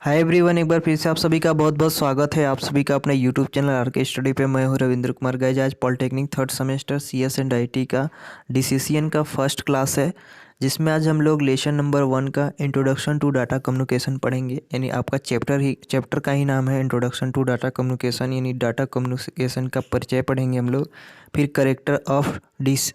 Hi everyone, एक बार फिर से आप सभी का बहुत बहुत स्वागत है। आप सभी का अपने यूट्यूब चैनल आर के स्टडी पे। मैं हूं रविंद्र कुमार। गाइज, आज polytechnic third semester CS and IT का DCCN का फर्स्ट क्लास है, जिसमें आज हम लोग लेसन नंबर 1 का इंट्रोडक्शन टू डाटा कम्युनिकेशन पढ़ेंगे। यानी आपका चैप्टर का ही नाम है इंट्रोडक्शन टू डाटा कम्युनिकेशन, यानी डाटा कम्युनिकेशन का परिचय पढ़ेंगे हम लोग। फिर करेक्टर ऑफ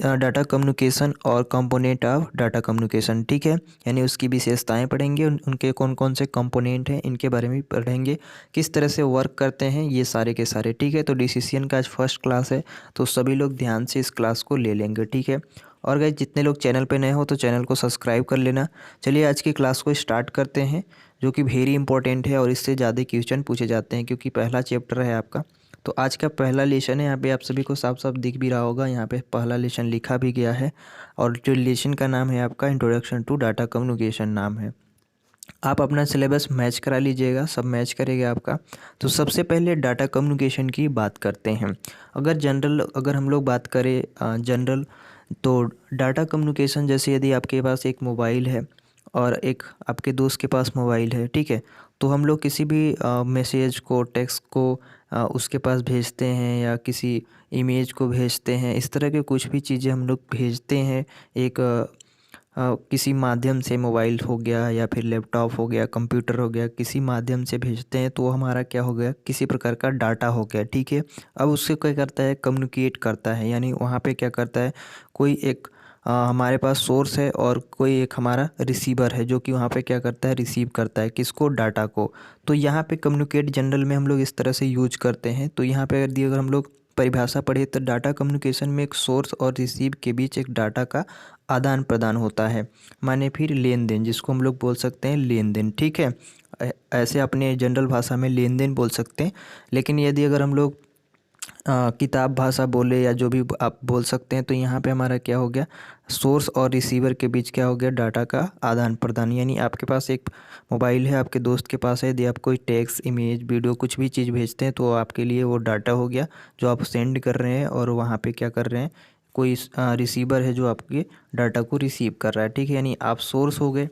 डाटा कम्युनिकेशन और कंपोनेंट ऑफ डाटा कम्युनिकेशन, ठीक है। यानी उसकी विशेषताएं पढ़ेंगे, उनके कौन कौन से कंपोनेंट हैं इनके बारे में पढ़ेंगे, किस तरह से वर्क करते हैं ये सारे के सारे, ठीक है। तो DCCN का आज फर्स्ट क्लास है, तो सभी लोग ध्यान से इस क्लास को ले लेंगे, ठीक है। और गाइस, जितने लोग चैनल पे नए हो तो चैनल को सब्सक्राइब कर लेना। चलिए आज की क्लास को स्टार्ट करते हैं, जो कि वेरी इंपॉर्टेंट है और इससे ज़्यादा क्वेश्चन पूछे जाते हैं, क्योंकि पहला चैप्टर है आपका। तो आज का पहला लेसन है, यहाँ पे आप सभी को साफ साफ दिख भी रहा होगा, यहाँ पे पहला लेसन लिखा भी गया है। और जो लेसन का नाम है आपका इंट्रोडक्शन टू डाटा कम्युनिकेशन नाम है। आप अपना सिलेबस मैच करा लीजिएगा, सब मैच करेगा आपका। तो सबसे पहले डाटा कम्युनिकेशन की बात करते हैं। अगर हम लोग बात करें जनरल, तो डाटा कम्युनिकेशन जैसे यदि आपके पास एक मोबाइल है और एक आपके दोस्त के पास मोबाइल है, ठीक है। तो हम लोग किसी भी मैसेज को, टेक्स्ट को उसके पास भेजते हैं, या किसी इमेज को भेजते हैं, इस तरह के कुछ भी चीज़ें हम लोग भेजते हैं एक किसी माध्यम से, मोबाइल हो गया या फिर लैपटॉप हो गया, कंप्यूटर हो गया, किसी माध्यम से भेजते हैं, तो वो हमारा क्या हो गया, किसी प्रकार का डाटा हो गया, ठीक है। अब उससे क्या करता है, कम्युनिकेट करता है, यानी वहाँ पे क्या करता है, कोई एक हमारे पास सोर्स है और कोई एक हमारा रिसीवर है, जो कि वहाँ पे क्या करता है, रिसीव करता है किसको, डाटा को। तो यहाँ पे कम्युनिकेट जनरल में हम लोग इस तरह से यूज करते हैं। तो यहाँ पे अगर हम लोग परिभाषा पढ़े, तो डाटा कम्युनिकेशन में एक सोर्स और रिसीव के बीच एक डाटा का आदान प्रदान होता है, माने फिर लेन देन, जिसको हम लोग बोल सकते हैं लेन देन, ठीक है। ऐसे अपने जनरल भाषा में लेन देन बोल सकते हैं। लेकिन यदि अगर हम लोग किताब भाषा बोले या जो भी आप बोल सकते हैं, तो यहाँ पे हमारा क्या हो गया, सोर्स और रिसीवर के बीच क्या हो गया, डाटा का आदान प्रदान। यानी आपके पास एक मोबाइल है, आपके दोस्त के पास है, यदि आप कोई टेक्स्ट, इमेज, वीडियो कुछ भी चीज़ भेजते हैं, तो आपके लिए वो डाटा हो गया जो आप सेंड कर रहे हैं, और वहाँ पे क्या कर रहे हैं, कोई रिसीवर है जो आपके डाटा को रिसीव कर रहा है, ठीक है। यानी आप सोर्स हो गए।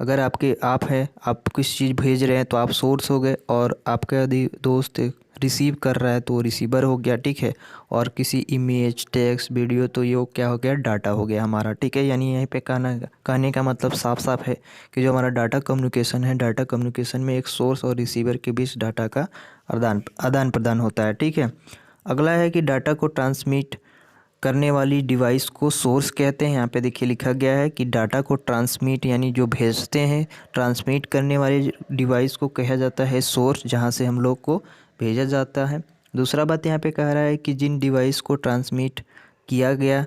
अगर आप है, आप किस चीज़ भेज रहे हैं तो आप सोर्स हो गए, और आपका यदि दोस्त रिसीव कर रहा है तो वो रिसीवर हो गया, ठीक है। और किसी इमेज, टेक्स्ट, वीडियो, तो ये क्या हो गया, डाटा हो गया हमारा, ठीक है। यानी यहीं पे कहने का मतलब साफ साफ है कि जो हमारा डाटा कम्युनिकेशन है, डाटा कम्युनिकेशन में एक सोर्स और रिसीवर के बीच डाटा का आदान प्रदान होता है, ठीक है। अगला है कि डाटा को ट्रांसमिट करने वाली डिवाइस को सोर्स कहते हैं। यहाँ पे देखिए लिखा गया है कि डाटा को ट्रांसमिट, यानी जो भेजते हैं, ट्रांसमिट करने वाली डिवाइस को कहा जाता है सोर्स, जहाँ से हम लोग को भेजा जाता है। दूसरा बात यहाँ पे कह रहा है कि जिन डिवाइस को ट्रांसमिट किया गया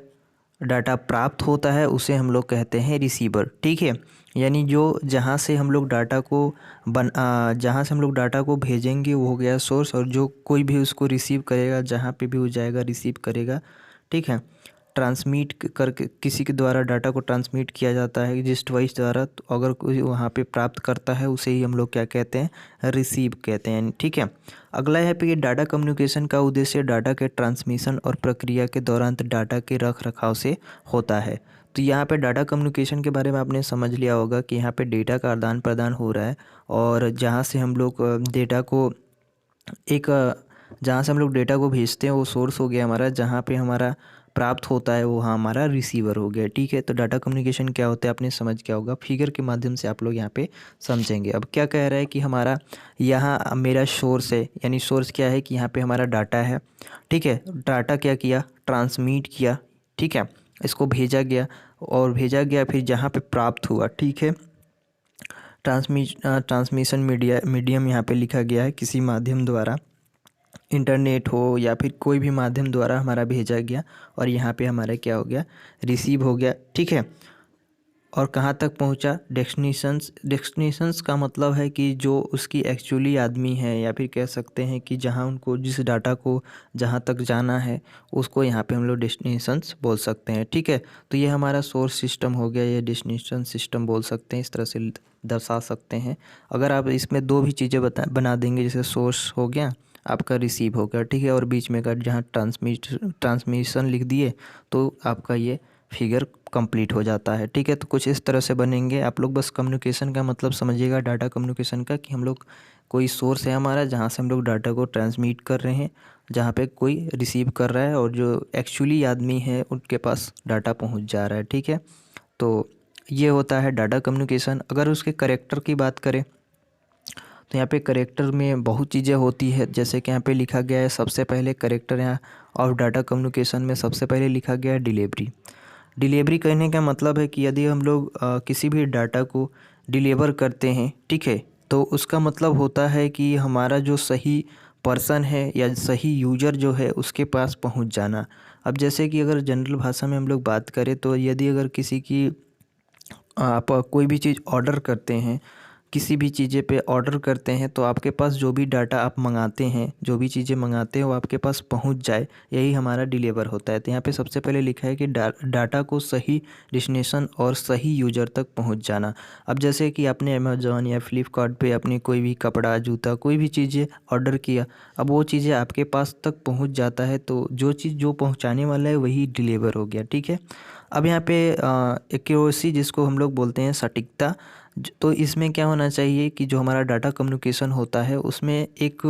डाटा प्राप्त होता है, उसे हम लोग कहते हैं रिसीवर, ठीक है। यानी जहाँ से हम लोग जहाँ से हम लोग डाटा को भेजेंगे वो हो गया सोर्स, और जो कोई भी उसको रिसीव करेगा, जहाँ पे भी वो जाएगा रिसीव करेगा, ठीक है। ट्रांसमिट करके किसी के द्वारा डाटा को ट्रांसमिट किया जाता है जिस डिवाइस द्वारा, तो अगर कोई वहाँ पे प्राप्त करता है, उसे ही हम लोग क्या कहते हैं, रिसीव कहते हैं, ठीक है। अगला है कि डाटा कम्युनिकेशन का उद्देश्य डाटा के ट्रांसमिशन और प्रक्रिया के दौरान डाटा के रख रखाव से होता है। तो यहाँ पे डाटा कम्युनिकेशन के बारे में आपने समझ लिया होगा कि यहाँ पे डेटा का आदान प्रदान हो रहा है, और जहाँ से हम लोग डेटा को एक जहाँ से हम लोग डेटा को भेजते हैं वो सोर्स हो गया हमारा, जहाँ पे हमारा प्राप्त होता है वो हमारा रिसीवर हो गया, ठीक है। तो डाटा कम्युनिकेशन क्या होता है आपने समझ क्या होगा, फिगर के माध्यम से आप लोग यहाँ पे समझेंगे। अब क्या कह रहा है कि हमारा यहाँ मेरा सोर्स है, यानी सोर्स क्या है कि यहाँ पे हमारा डाटा है, ठीक है। डाटा क्या किया, ट्रांसमिट किया, ठीक है, इसको भेजा गया, और भेजा गया फिर जहाँ पे प्राप्त हुआ, ठीक है। ट्रांसमिशन मीडियम यहाँ पे लिखा गया है, किसी माध्यम द्वारा, इंटरनेट हो या फिर कोई भी माध्यम द्वारा हमारा भेजा गया, और यहाँ पे हमारा क्या हो गया, रिसीव हो गया, ठीक है। और कहाँ तक पहुँचा, डेस्टिनेशंस का मतलब है कि जो उसकी एक्चुअली आदमी है, या फिर कह सकते हैं कि जहाँ उनको जिस डाटा को जहाँ तक जाना है, उसको यहाँ पे हम लोग डेस्टिनेशंस बोल सकते हैं, ठीक है। तो ये हमारा सोर्स सिस्टम हो गया, ये डेस्टिनेशन सिस्टम बोल सकते हैं, इस तरह से दर्शा सकते हैं। अगर आप इसमें दो भी चीज़ें बना देंगे, जैसे सोर्स हो गया आपका, रिसीव हो गया, ठीक है, और बीच में का जहाँ ट्रांसमिशन लिख दिए, तो आपका ये फिगर कंप्लीट हो जाता है। ठीक है, तो कुछ इस तरह से बनेंगे। आप लोग बस कम्युनिकेशन का मतलब समझिएगा, डाटा कम्युनिकेशन का, कि हम लोग कोई सोर्स है हमारा जहाँ से हम लोग डाटा को ट्रांसमिट कर रहे हैं, जहाँ पे कोई रिसीव कर रहा है और जो एक्चुअली आदमी है उनके पास डाटा पहुँच जा रहा है। ठीक है, तो ये होता है डाटा कम्युनिकेशन। अगर उसके करेक्टर की बात करें तो यहाँ पे करेक्टर में बहुत चीज़ें होती है, जैसे कि यहाँ पे लिखा गया है सबसे पहले करेक्टर यहाँ ऑफ डाटा कम्युनिकेशन में सबसे पहले लिखा गया है डिलीवरी। डिलीवरी कहने का मतलब है कि यदि हम लोग किसी भी डाटा को डिलीवर करते हैं, ठीक है, तो उसका मतलब होता है कि हमारा जो सही पर्सन है या सही यूज़र जो है उसके पास पहुंच जाना। अब जैसे कि अगर जनरल भाषा में हम लोग बात करें तो यदि अगर किसी की आप कोई भी चीज़ ऑर्डर करते हैं, किसी भी चीज़ें पे ऑर्डर करते हैं, तो आपके पास जो भी डाटा आप मंगाते हैं, जो भी चीज़ें मंगाते हैं वो आपके पास पहुंच जाए, यही हमारा डिलीवर होता है। तो यहाँ पे सबसे पहले लिखा है कि डाटा को सही डेस्टिनेशन और सही यूज़र तक पहुंच जाना। अब जैसे कि आपने अमेज़ॉन या फ्लिपकार्ट पे अपनी कोई भी कपड़ा, जूता, कोई भी चीज़ें ऑर्डर किया, अब वो चीज़ें आपके पास तक पहुँच जाता है, तो जो चीज़ जो पहुँचाने वाला है वही डिलीवर हो गया। ठीक है, अब यहाँ पे एक्यूरेसी जिसको हम लोग बोलते हैं, सटीकता, तो इसमें क्या होना चाहिए कि जो हमारा डाटा कम्युनिकेशन होता है उसमें एक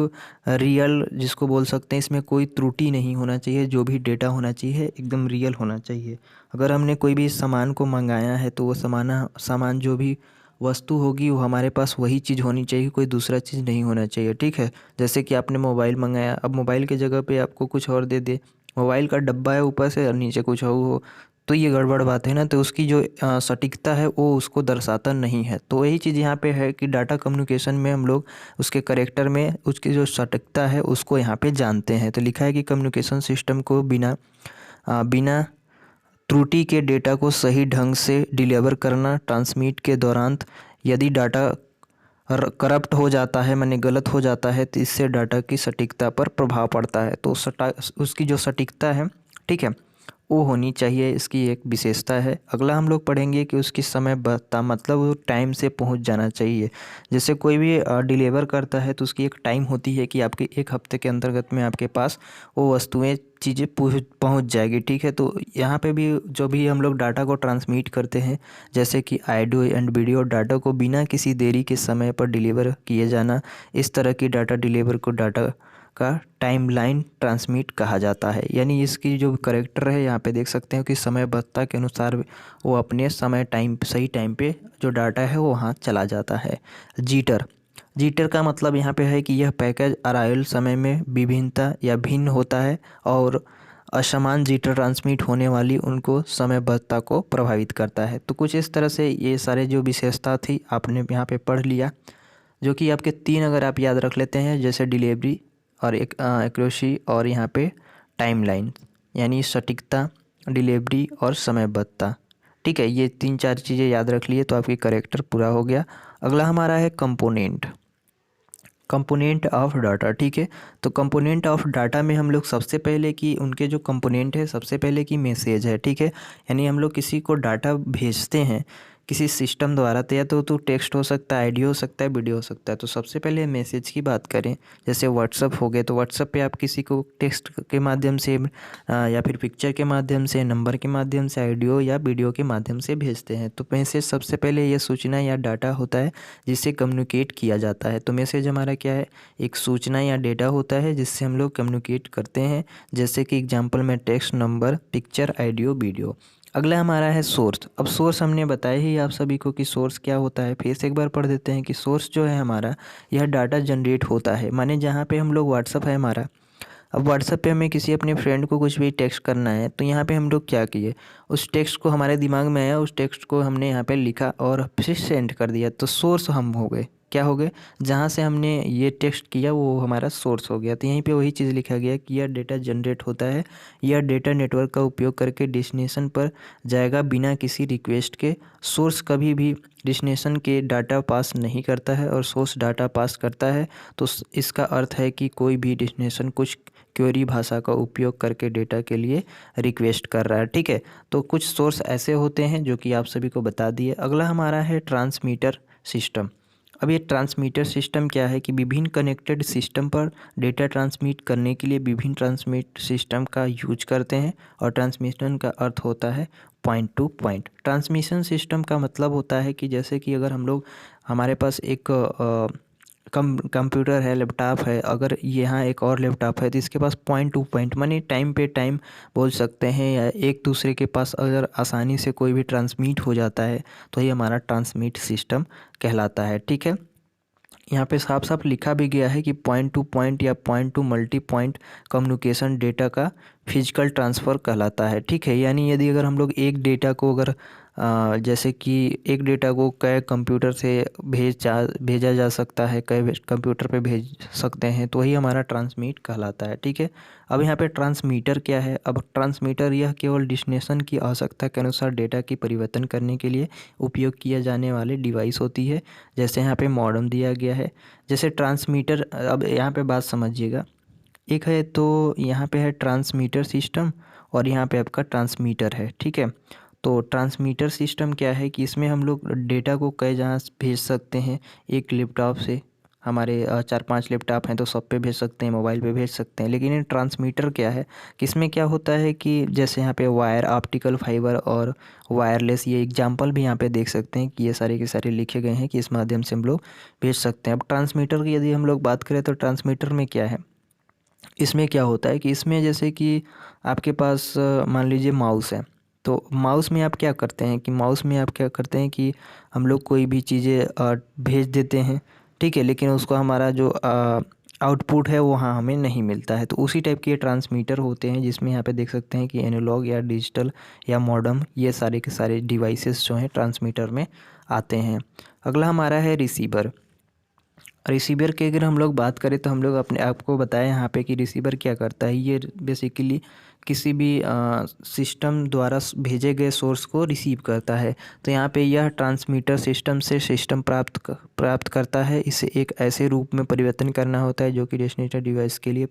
रियल जिसको बोल सकते हैं, इसमें कोई त्रुटि नहीं होना चाहिए। जो भी डेटा होना चाहिए एकदम रियल होना चाहिए। अगर हमने कोई भी सामान को मंगाया है तो वो सामान जो भी वस्तु होगी वो हमारे पास वही चीज़ होनी चाहिए, कोई दूसरा चीज़ नहीं होना चाहिए। ठीक है, जैसे कि आपने मोबाइल मंगाया, अब मोबाइल के जगह पे आपको कुछ और दे दे, मोबाइल का डब्बा है ऊपर से और नीचे कुछ और हो, तो ये गड़बड़ बात है ना। तो उसकी जो सटीकता है वो उसको दर्शाता नहीं है। तो वही चीज़ यहाँ पे है कि डाटा कम्युनिकेशन में हम लोग उसके करेक्टर में उसकी जो सटीकता है उसको यहाँ पे जानते हैं। तो लिखा है कि कम्युनिकेशन सिस्टम को बिना त्रुटि के डेटा को सही ढंग से डिलीवर करना। ट्रांसमिट के दौरान यदि डाटा करप्ट हो जाता है, माने गलत हो जाता है, तो इससे डाटा की सटीकता पर प्रभाव पड़ता है। तो उसकी जो सटीकता है, ठीक है, वो होनी चाहिए, इसकी एक विशेषता है। अगला हम लोग पढ़ेंगे कि उसकी समयबद्धता, मतलब वो टाइम से पहुंच जाना चाहिए। जैसे कोई भी डिलीवर करता है तो उसकी एक टाइम होती है कि आपके 1 हफ्ते के अंतर्गत में आपके पास वो वस्तुएं, चीज़ें पहुंच जाएगी। ठीक है, तो यहाँ पे भी जो भी हम लोग डाटा को ट्रांसमिट करते हैं, जैसे कि ऑडियो एंड वीडियो डाटा को बिना किसी देरी के समय पर डिलीवर किए जाना, इस तरह की डाटा डिलीवर को डाटा का टाइमलाइन ट्रांसमिट कहा जाता है। यानी इसकी जो करेक्टर है यहाँ पे देख सकते हैं कि समयबद्धता के अनुसार वो अपने सही टाइम पे जो डाटा है वो वहाँ चला जाता है। जीटर का मतलब यहाँ पे है कि यह पैकेज अराइवल समय में विभिन्नता या भिन्न होता है और असमान जीटर ट्रांसमिट होने वाली उनको समयबद्धता को प्रभावित करता है। तो कुछ इस तरह से ये सारे जो विशेषता थी आपने यहाँ पे पढ़ लिया, जो कि आपके 3 अगर आप याद रख लेते हैं, जैसे डिलीवरी और एक एक्यूरेसी और यहाँ पे टाइमलाइन, यानी सटीकता, डिलीवरी और समयबद्धता। ठीक है, ये 3-4 चीज़ें याद रख लिए तो आपकी करेक्टर पूरा हो गया। अगला हमारा है कंपोनेंट ऑफ डाटा। ठीक है, तो कंपोनेंट ऑफ डाटा में हम लोग सबसे पहले कि उनके जो कंपोनेंट है, सबसे पहले की मैसेज है। ठीक है, यानी हम लोग किसी को डाटा भेजते हैं किसी सिस्टम द्वारा, तो या तो टेक्स्ट हो सकता है, ऑडियो हो सकता है, वीडियो हो सकता है। तो सबसे पहले मैसेज की बात करें, जैसे व्हाट्सअप हो गए, तो व्हाट्सअप पे आप किसी को टेक्स्ट के माध्यम से या फिर पिक्चर के माध्यम से, नंबर के माध्यम से, ऑडियो या वीडियो के माध्यम से भेजते हैं। तो मैसेज सबसे पहले यह सूचना या डाटा होता है जिससे कम्युनिकेट किया जाता है। तो मैसेज हमारा क्या है, एक सूचना या डेटा होता है जिससे हम लोग कम्युनिकेट करते हैं, जैसे कि एग्जाम्पल में text, number, picture, audio, video. अगला हमारा है सोर्स। अब सोर्स हमने बताया ही आप सभी को कि सोर्स क्या होता है, फिर से एक बार पढ़ देते हैं कि सोर्स जो है हमारा, यह डाटा जनरेट होता है, माने जहाँ पे हम लोग व्हाट्सअप है हमारा, अब व्हाट्सअप पे हमें किसी अपने फ्रेंड को कुछ भी टेक्स्ट करना है, तो यहाँ पे हम लोग क्या किए, उस टेक्स्ट को हमारे दिमाग में आया, उस टेक्स्ट को हमने यहाँ पे लिखा और फिर सेंड कर दिया। तो सोर्स हम हो गए, क्या हो गए, जहाँ से हमने ये टेक्स्ट किया वो हमारा सोर्स हो गया। तो यहीं पे वही चीज़ लिखा गया कि यह डेटा जनरेट होता है, यह डेटा नेटवर्क का उपयोग करके डेस्टिनेशन पर जाएगा बिना किसी रिक्वेस्ट के। सोर्स कभी भी डेस्टिनेशन के डाटा पास नहीं करता है और सोर्स डाटा पास करता है। तो इसका अर्थ है कि कोई भी डेस्टिनेशन कुछ क्वेरी भाषा का उपयोग करके डेटा के लिए रिक्वेस्ट कर रहा है। ठीक है, तो कुछ सोर्स ऐसे होते हैं जो कि आप सभी को बता दिए। अगला हमारा है ट्रांसमीटर सिस्टम। अब ये ट्रांसमीटर सिस्टम क्या है कि विभिन्न कनेक्टेड सिस्टम पर डेटा ट्रांसमिट करने के लिए विभिन्न ट्रांसमिट सिस्टम का यूज करते हैं। और ट्रांसमिशन का अर्थ होता है point two point. Transmission system का मतलब होता है कि जैसे कि अगर हम लोग, हमारे पास एक कंप्यूटर है, लैपटॉप है, अगर यहाँ एक और लैपटॉप है तो इसके पास पॉइंट टू पॉइंट माने टाइम पे टाइम बोल सकते हैं, या एक दूसरे के पास अगर आसानी से कोई भी ट्रांसमिट हो जाता है तो ये हमारा ट्रांसमिट सिस्टम कहलाता है। ठीक है, यहाँ पे साफ साफ लिखा भी गया है कि पॉइंट टू पॉइंट या point two multi point communication data का फिजिकल ट्रांसफ़र कहलाता है। ठीक है, यानी यदि अगर हम लोग एक डेटा को अगर जैसे कि एक डेटा को कई कंप्यूटर से भेजा जा सकता है, कई कंप्यूटर पे भेज सकते हैं, तो वही हमारा ट्रांसमिट कहलाता है। ठीक है, अब यहाँ पे ट्रांसमीटर क्या है? अब ट्रांसमीटर यह केवल डेस्टिनेशन की आवश्यकता के अनुसार डेटा की परिवर्तन करने के लिए उपयोग किया जाने वाले डिवाइस होती है। जैसे यहाँ पे मॉडेम दिया गया है। जैसे ट्रांसमीटर, अब यहाँ पे बात समझिएगा, एक है तो यहाँ पे है ट्रांसमीटर सिस्टम और यहाँ पे आपका ट्रांसमीटर है। ठीक है, तो ट्रांसमीटर सिस्टम क्या है कि इसमें हम लोग डेटा को कई जगह भेज सकते हैं। एक लैपटॉप से, हमारे 4-5 लैपटॉप हैं तो सब पे भेज सकते हैं, मोबाइल पे भेज सकते हैं। लेकिन ये ट्रांसमीटर क्या है कि इसमें क्या होता है कि जैसे यहाँ पे वायर, ऑप्टिकल फाइबर और वायरलेस, ये एग्जांपल भी यहाँ पे देख सकते हैं कि ये सारे के सारे लिखे गए हैं कि इस माध्यम से हम लोग भेज सकते हैं। अब ट्रांसमीटर की यदि हम लोग बात करें तो ट्रांसमीटर में क्या है, इसमें क्या होता है कि इसमें जैसे कि आपके पास मान लीजिए माउस है, तो माउस में आप क्या करते हैं कि कि हम लोग कोई भी चीज़ें भेज देते हैं। ठीक है, लेकिन उसको हमारा जो आउटपुट है वो वहाँ हमें नहीं मिलता है। तो उसी टाइप के ट्रांसमीटर होते हैं, जिसमें यहाँ पे देख सकते हैं कि एनालॉग या डिजिटल या मॉडेम, ये सारे के सारे डिवाइसेस जो हैं ट्रांसमीटर में आते हैं। अगला हमारा है रिसीवर। रिसीवर की अगर हम लोग बात करें तो हम लोग अपने आप को बताएं यहाँ पे कि रिसीवर क्या करता है। ये बेसिकली किसी भी सिस्टम द्वारा भेजे गए सोर्स को रिसीव करता है। तो यहाँ पे यह ट्रांसमीटर सिस्टम से सिस्टम प्राप्त करता है। इसे एक ऐसे रूप में परिवर्तन करना होता है जो कि डेस्टिनेशन डिवाइस के लिए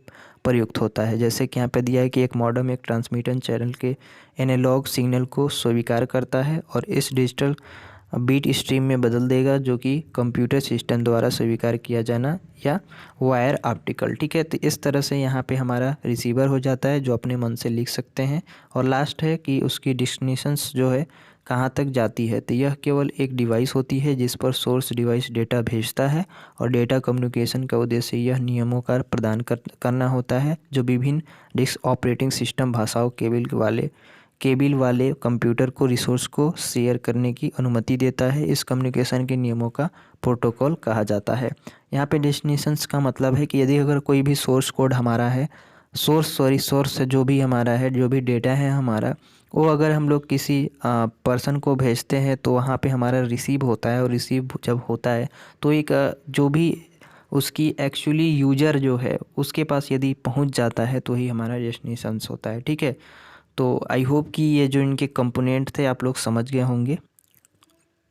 प्रयुक्त होता है। जैसे कि यहाँ पे दिया है कि एक मॉडेम एक ट्रांसमिशन चैनल के एनालॉग सिग्नल को स्वीकार करता है और इस डिजिटल बीट स्ट्रीम में बदल देगा, जो कि कंप्यूटर सिस्टम द्वारा स्वीकार किया जाना या वायर ऑप्टिकल। ठीक है, तो इस तरह से यहाँ पे हमारा रिसीवर हो जाता है, जो अपने मन से लिख सकते हैं। और लास्ट है कि उसकी डेस्टिनेशंस जो है कहाँ तक जाती है, तो यह केवल एक डिवाइस होती है जिस पर सोर्स डिवाइस डेटा भेजता है। और डेटा कम्युनिकेशन का उद्देश्य यह नियमों का प्रदान करना होता है, जो विभिन्न डिस्क ऑपरेटिंग सिस्टम भाषाओं केबिल वाले कंप्यूटर को रिसोर्स को शेयर करने की अनुमति देता है। इस कम्युनिकेशन के नियमों का प्रोटोकॉल कहा जाता है। यहाँ पे डेस्टिनेशंस का मतलब है कि यदि अगर कोई भी सोर्स कोड हमारा है, सोर्स जो भी हमारा है, जो भी डेटा है हमारा, वो अगर हम लोग किसी पर्सन को भेजते हैं तो वहाँ पे हमारा रिसीव होता है। और रिसीव जब होता है तो एक जो भी उसकी एक्चुअली यूजर जो है उसके पास यदि पहुँच जाता है तो ही हमारा डेस्टिनेशंस होता है। ठीक है, तो आई होप कि ये जो इनके कंपोनेंट थे आप लोग समझ गए होंगे।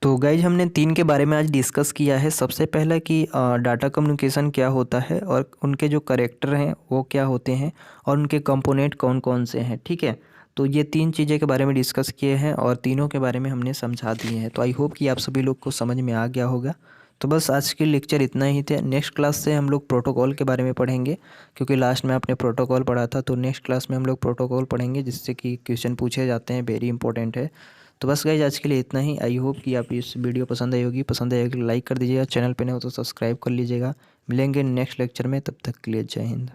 तो गाइज हमने 3 के बारे में आज डिस्कस किया है। सबसे पहला कि डाटा कम्युनिकेशन क्या होता है और उनके जो कैरेक्टर हैं वो क्या होते हैं और उनके कंपोनेंट कौन कौन से हैं। ठीक है, तो ये 3 चीज़ें के बारे में डिस्कस किए हैं और तीनों के बारे में हमने समझा दिए हैं। तो आई होप कि आप सभी लोग को समझ में आ गया होगा। तो बस आज के लेक्चर इतना ही थे। नेक्स्ट क्लास से हम लोग प्रोटोकॉल के बारे में पढ़ेंगे, क्योंकि लास्ट में आपने प्रोटोकॉल पढ़ा था। तो नेक्स्ट क्लास में हम लोग प्रोटोकॉल पढ़ेंगे, जिससे कि क्वेश्चन पूछे जाते हैं, वेरी इंपॉर्टेंट है। तो बस गाइज आज के लिए इतना ही। आई होप कि आप इस वीडियो पसंद आई होगी। पसंद आएगी लाइक कर दीजिएगा, चैनल पे नहीं हो तो सब्सक्राइब कर लीजिएगा। मिलेंगे नेक्स्ट लेक्चर में, तब तक के लिए जय हिंद।